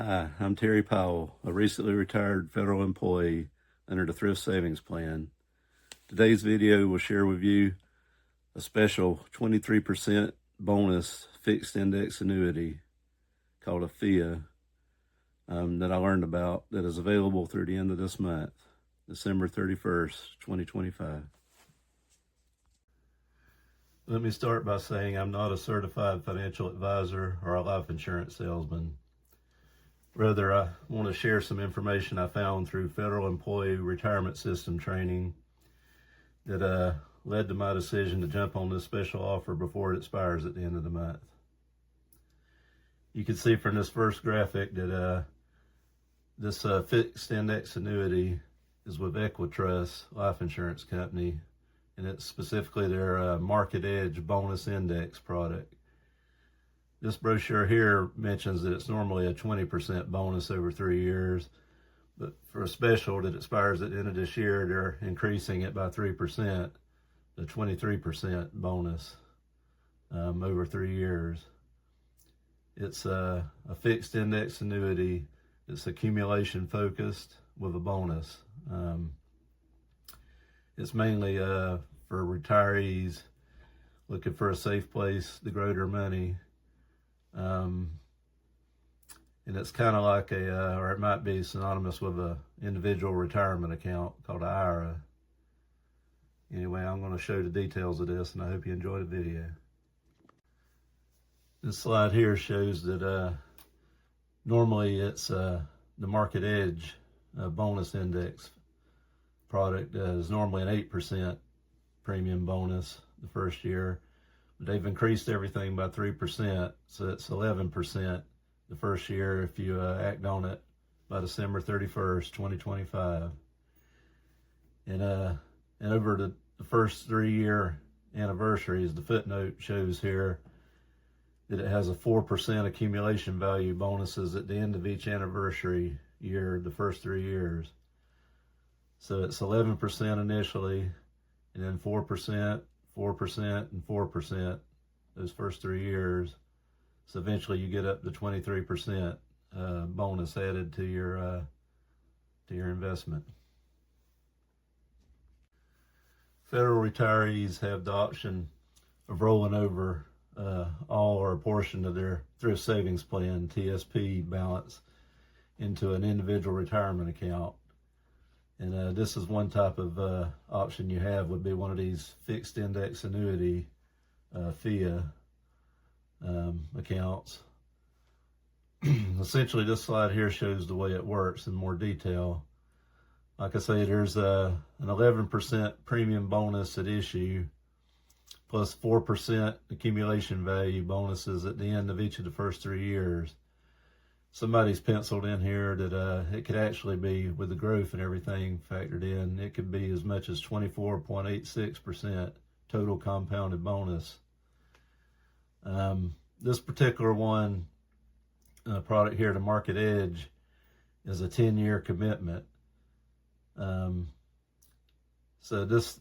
Hi, I'm Terry Powell, a recently retired federal employee under the Thrift Savings Plan. Today's video will share with you a special 23% bonus fixed index annuity called a FIA that I learned about that is available through the end of this month, December 31st, 2025. Let me start by saying I'm not a certified financial advisor or a life insurance salesman. Rather, I want to share some information I found through Federal Employee Retirement System training that led to my decision to jump on this special offer before it expires at the end of the month. You can see from this first graphic that this fixed index annuity is with EquiTrust Life Insurance Company, and it's specifically their MarketEdge Bonus Index product. This brochure here mentions that it's normally a 20% bonus over 3 years, but for a special that expires at the end of this year, they're increasing it by 3%, the 23% bonus over 3 years. It's a fixed index annuity. It's accumulation focused with a bonus. It's mainly for retirees looking for a safe place to grow their money. And it's kind of like or it might be synonymous with a individual retirement account called an IRA. Anyway, I'm going to show the details of this, and I hope you enjoy the video. This slide here shows that normally it's the MarketEdge bonus index product is normally an 8% premium bonus the first year. They've increased everything by 3%, so it's 11% the first year if you act on it by December 31st, 2025. And over the first 3-year anniversaries, the footnote shows here that it has a 4% accumulation value bonuses at the end of each anniversary year, the first 3 years. So it's 11% initially, and then 4%, 4%, and 4% those first 3 years. So eventually you get up to 23% bonus added to your investment. Federal retirees have the option of rolling over all or a portion of their Thrift Savings Plan, TSP balance, into an individual retirement account. And this is one type of option you have, would be one of these fixed index annuity FIA accounts. Essentially, this slide here shows the way it works in more detail. Like I say, there's an 11% premium bonus at issue, plus 4% accumulation value bonuses at the end of each of the first 3 years. Somebody's penciled in here that it could actually be, with the growth and everything factored in, it could be as much as 24.86% total compounded bonus. This particular one product here, the MarketEdge, is a 10-year commitment. So this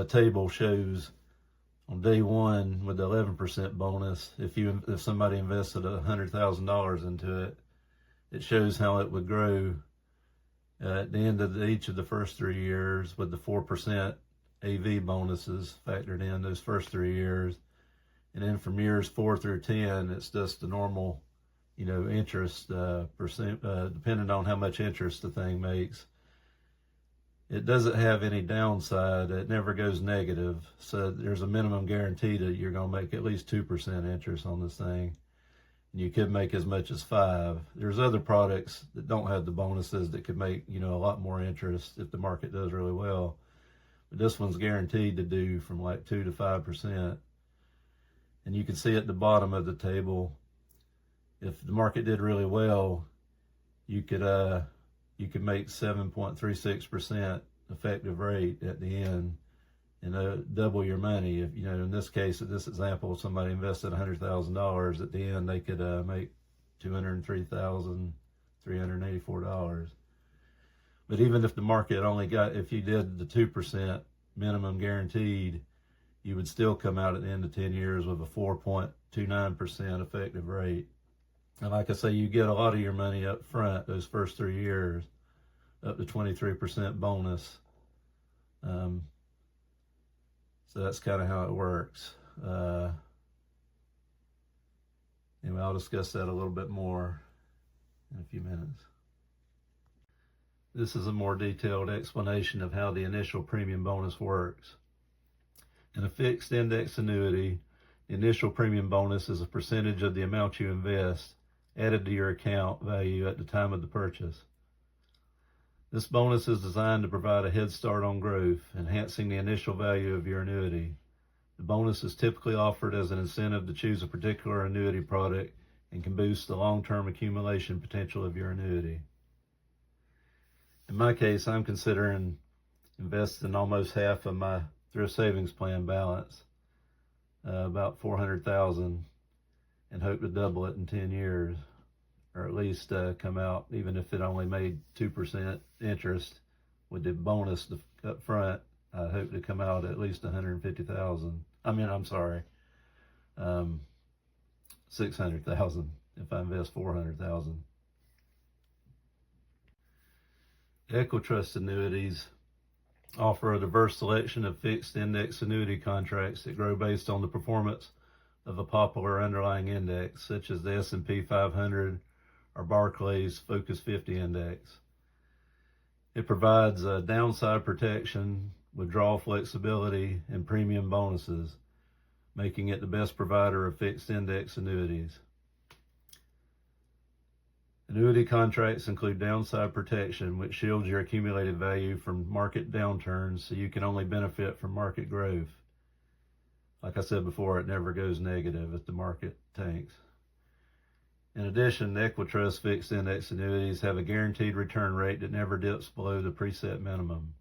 table shows on day one with the 11% bonus, if somebody invested $100,000 into it, it shows how it would grow at the end of each of the first 3 years with the 4% AV bonuses factored in those first 3 years. And then from years 4 through 10, it's just the normal, interest percent, depending on how much interest the thing makes. It doesn't have any downside. It never goes negative. So there's a minimum guarantee that you're going to make at least 2% interest on this thing. And you could make as much as 5%. There's other products that don't have the bonuses that could make, a lot more interest if the market does really well. But this one's guaranteed to do from like 2 to 5%. And you can see at the bottom of the table, if the market did really well, you could make 7.36% effective rate at the end and double your money. If in this case, in this example, if somebody invested $100,000, at the end they could make $203,384. But even if the market only if you did the 2% minimum guaranteed, you would still come out at the end of 10 years with a 4.29% effective rate. And like I say, you get a lot of your money up front those first 3 years, up to 23% bonus. So that's kind of how it works. Anyway, I'll discuss that a little bit more in a few minutes. This is a more detailed explanation of how the initial premium bonus works. In a fixed index annuity, the initial premium bonus is a percentage of the amount you invest added to your account value at the time of the purchase. This bonus is designed to provide a head start on growth, enhancing the initial value of your annuity. The bonus is typically offered as an incentive to choose a particular annuity product and can boost the long-term accumulation potential of your annuity. In my case, I'm considering investing almost half of my Thrift Savings Plan balance, about $400,000, and hope to double it in 10 years, or at least come out, even if it only made 2% interest with the bonus up front, I hope to come out at least $600,000 if I invest $400,000. EquiTrust annuities offer a diverse selection of fixed index annuity contracts that grow based on the performance of a popular underlying index, such as the S&P 500 or Barclays Focus 50 Index. It provides downside protection, withdrawal flexibility, and premium bonuses, making it the best provider of fixed index annuities. Annuity contracts include downside protection, which shields your accumulated value from market downturns so you can only benefit from market growth. Like I said before, it never goes negative if the market tanks. In addition, the EquiTrust fixed index annuities have a guaranteed return rate that never dips below the preset minimum.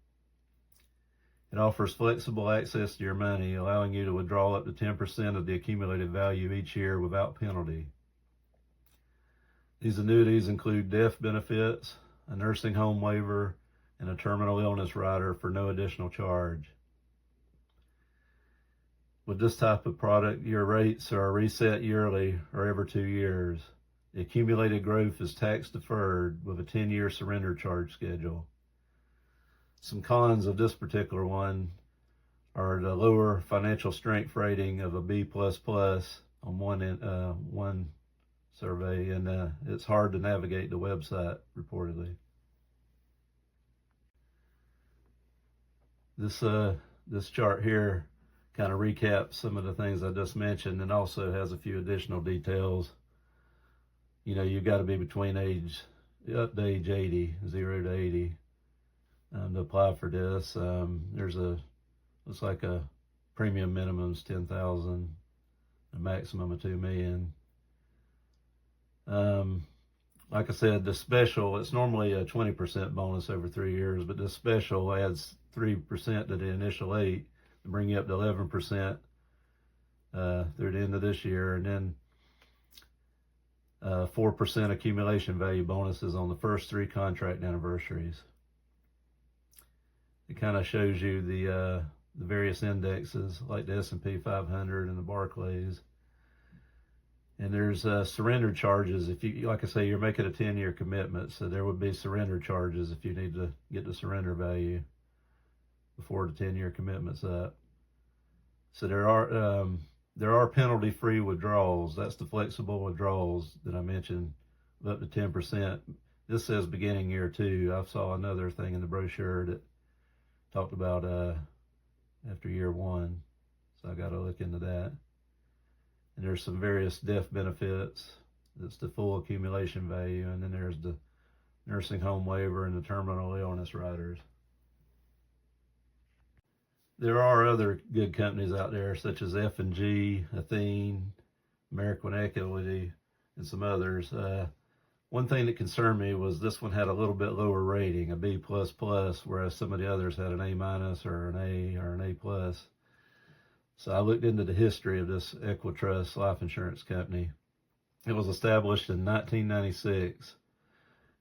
It offers flexible access to your money, allowing you to withdraw up to 10% of the accumulated value each year without penalty. These annuities include death benefits, a nursing home waiver, and a terminal illness rider for no additional charge. With this type of product, your rates are reset yearly or every 2 years. The accumulated growth is tax deferred with a 10-year surrender charge schedule. Some cons of this particular one are the lower financial strength rating of a B++ on one survey, and it's hard to navigate the website reportedly. This chart here kind of recaps some of the things I just mentioned, and also has a few additional details. You know, you've got to be between up to age 80, 0 to 80, to apply for this. Looks like a premium minimum is $10,000, a maximum of $2 million. Like I said, the special, it's normally a 20% bonus over 3 years, but this special adds 3% to the initial 8 to bring you up to 11% through the end of this year, and then 4% accumulation value bonuses on the first 3 contract anniversaries. It kind of shows you the various indexes like the S&P 500 and the Barclays. And there's surrender charges. If you, like I say, you're making a 10-year commitment, so there would be surrender charges if you need to get the surrender value before the 10-year commitment's up. So there are penalty-free withdrawals. That's the flexible withdrawals that I mentioned, of up to 10%. This says beginning year 2. I saw another thing in the brochure that talked about after year 1, so I got to look into that. And there's some various death benefits. That's the full accumulation value. And then there's the nursing home waiver and the terminal illness riders. There are other good companies out there, such as F&G, Athene, American Equity, and some others. One thing that concerned me was this one had a little bit lower rating, a B++, whereas some of the others had an A- or an A or an A+. So I looked into the history of this EquiTrust Life Insurance Company. It was established in 1996.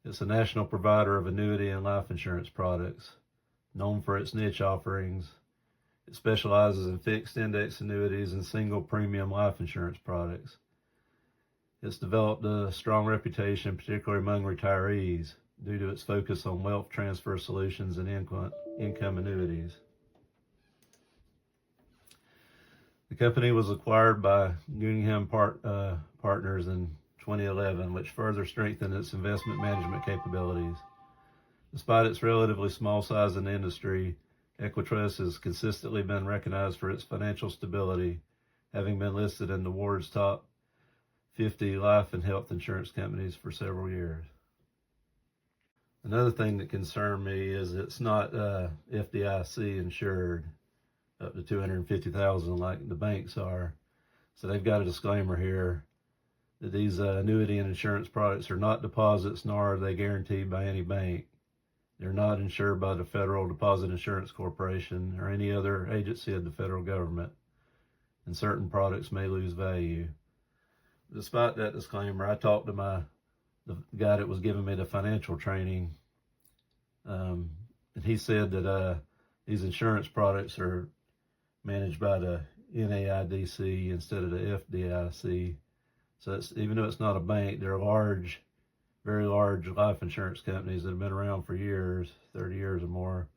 It's a national provider of annuity and life insurance products, known for its niche offerings. It specializes in fixed index annuities and single premium life insurance products. It's developed a strong reputation, particularly among retirees, due to its focus on wealth transfer solutions and income annuities. The company was acquired by Guggenheim Partners in 2011, which further strengthened its investment management capabilities. Despite its relatively small size in the industry, EquiTrust has consistently been recognized for its financial stability, having been listed in the Ward's top 50 life and health insurance companies for several years. Another thing that concerned me is it's not FDIC insured up to $250,000 like the banks are. So they've got a disclaimer here that these annuity and insurance products are not deposits, nor are they guaranteed by any bank. They're not insured by the Federal Deposit Insurance Corporation or any other agency of the federal government, and certain products may lose value. Despite that disclaimer, I talked to the guy that was giving me the financial training, and he said that these insurance products are managed by the NAIDC instead of the FDIC. So even though it's not a bank, they're large, very large life insurance companies that have been around for years, 30 years or more,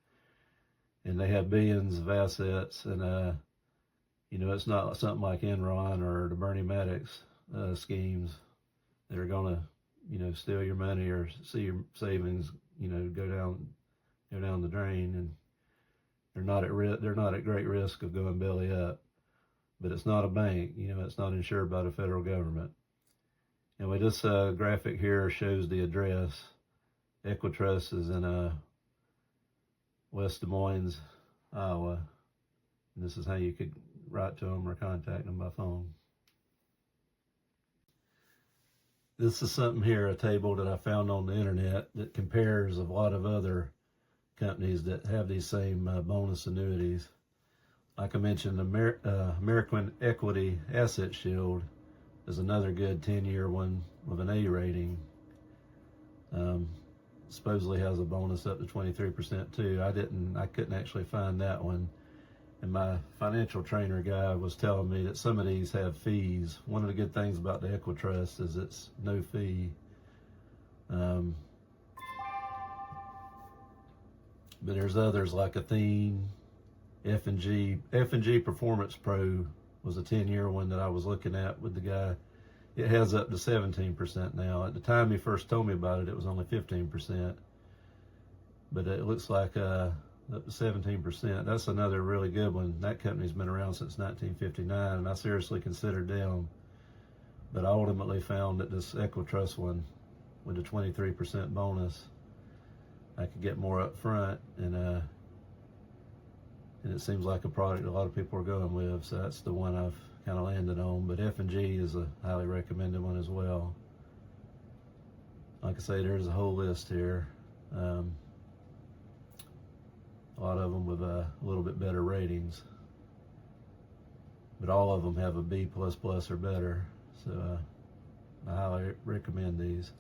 and they have billions of assets. And it's not something like Enron or the Bernie Maddox schemes that are going to, steal your money or see your savings, go down the drain. And they're not at great risk of going belly up. But it's not a bank, it's not insured by the federal government. Anyway, this graphic here shows the address. EquiTrust is in West Des Moines, Iowa. And this is how you could write to them or contact them by phone. This is something here, a table that I found on the internet that compares a lot of other companies that have these same bonus annuities. Like I mentioned, American Equity Asset Shield is another good 10-year one with an A rating. Supposedly has a bonus up to 23% too. I couldn't actually find that one. And my financial trainer guy was telling me that some of these have fees. One of the good things about the EquiTrust is it's no fee. But there's others like Athene, F&G Performance Pro was a 10-year one that I was looking at with the guy. It has up to 17% now. At the time he first told me about it, it was only 15%. But it looks like up to 17%. That's another really good one. That company's been around since 1959, and I seriously considered them. But I ultimately found that this EquiTrust one with a 23% bonus, I could get more up front, and it seems like a product a lot of people are going with, so that's the one I've kind of landed on. But F&G is a highly recommended one as well. Like I say, there's a whole list here. A lot of them with a little bit better ratings, but all of them have a B++ or better, so I highly recommend these.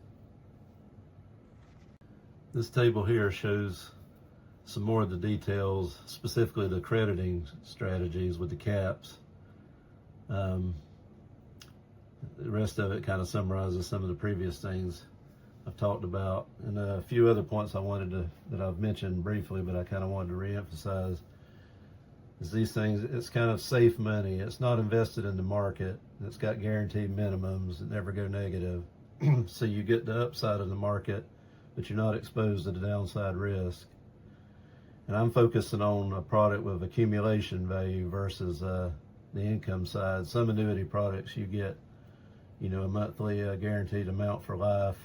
This table here shows some more of the details, specifically the crediting strategies with the caps. The rest of it kind of summarizes some of the previous things I've talked about, and a few other points that I've mentioned briefly, but I kind of wanted to reemphasize is these things. It's kind of safe money. It's not invested in the market. It's got guaranteed minimums that never go negative. So you get the upside of the market, but you're not exposed to the downside risk. And I'm focusing on a product with accumulation value versus the income side. Some annuity products you get, a monthly guaranteed amount for life.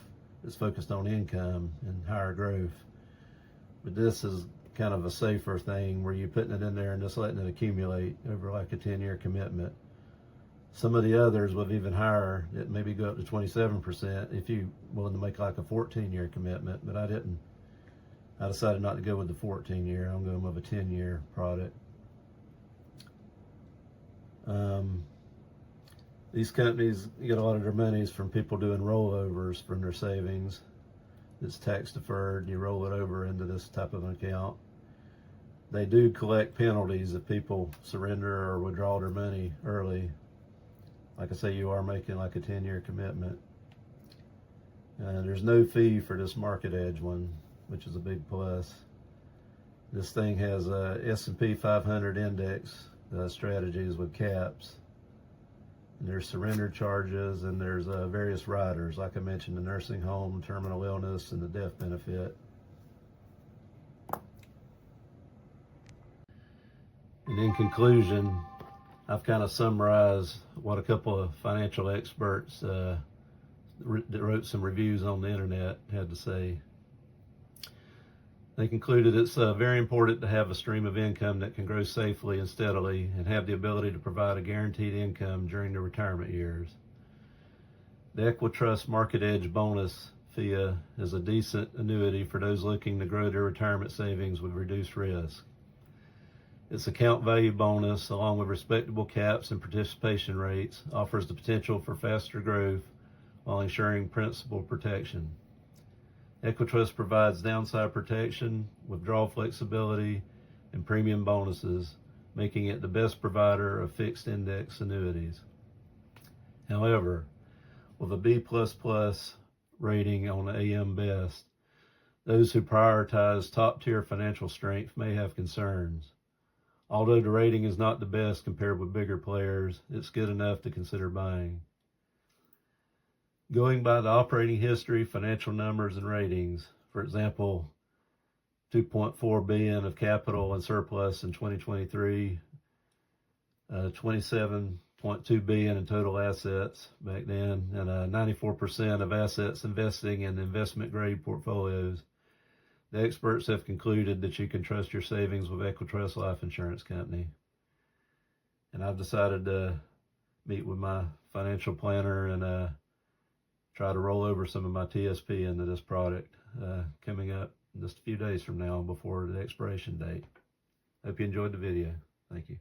It's focused on income and higher growth. But this is kind of a safer thing where you're putting it in there and just letting it accumulate over like a 10-year commitment. Some of the others with even higher, it maybe go up to 27% if you're willing to make like a 14-year commitment, but I didn't. I decided not to go with the 14-year. I'm going with a 10-year product. These companies get a lot of their monies from people doing rollovers from their savings. It's tax deferred, and you roll it over into this type of an account. They do collect penalties if people surrender or withdraw their money early. like I say, you are making like a 10-year commitment. There's no fee for this MarketEdge one, which is a big plus. This thing has S&P 500 index strategies with caps. And there's surrender charges, and there's various riders, like I mentioned, the nursing home, terminal illness, and the death benefit. And in conclusion, I've kind of summarized what a couple of financial experts that wrote some reviews on the internet had to say. They concluded it's very important to have a stream of income that can grow safely and steadily and have the ability to provide a guaranteed income during the retirement years. The EquiTrust MarketEdge Bonus FIA is a decent annuity for those looking to grow their retirement savings with reduced risk. Its account value bonus, along with respectable caps and participation rates, offers the potential for faster growth while ensuring principal protection. EquiTrust provides downside protection, withdrawal flexibility, and premium bonuses, making it the best provider of fixed index annuities. However, with a B++ rating on AM Best, those who prioritize top-tier financial strength may have concerns. Although the rating is not the best compared with bigger players, it's good enough to consider buying. Going by the operating history, financial numbers, and ratings, for example, $2.4 billion of capital and surplus in 2023, $27.2 billion in total assets back then, and 94% of assets investing in investment-grade portfolios. The experts have concluded that you can trust your savings with EquiTrust Life Insurance Company. And I've decided to meet with my financial planner and try to roll over some of my TSP into this product coming up just a few days from now before the expiration date. Hope you enjoyed the video. Thank you.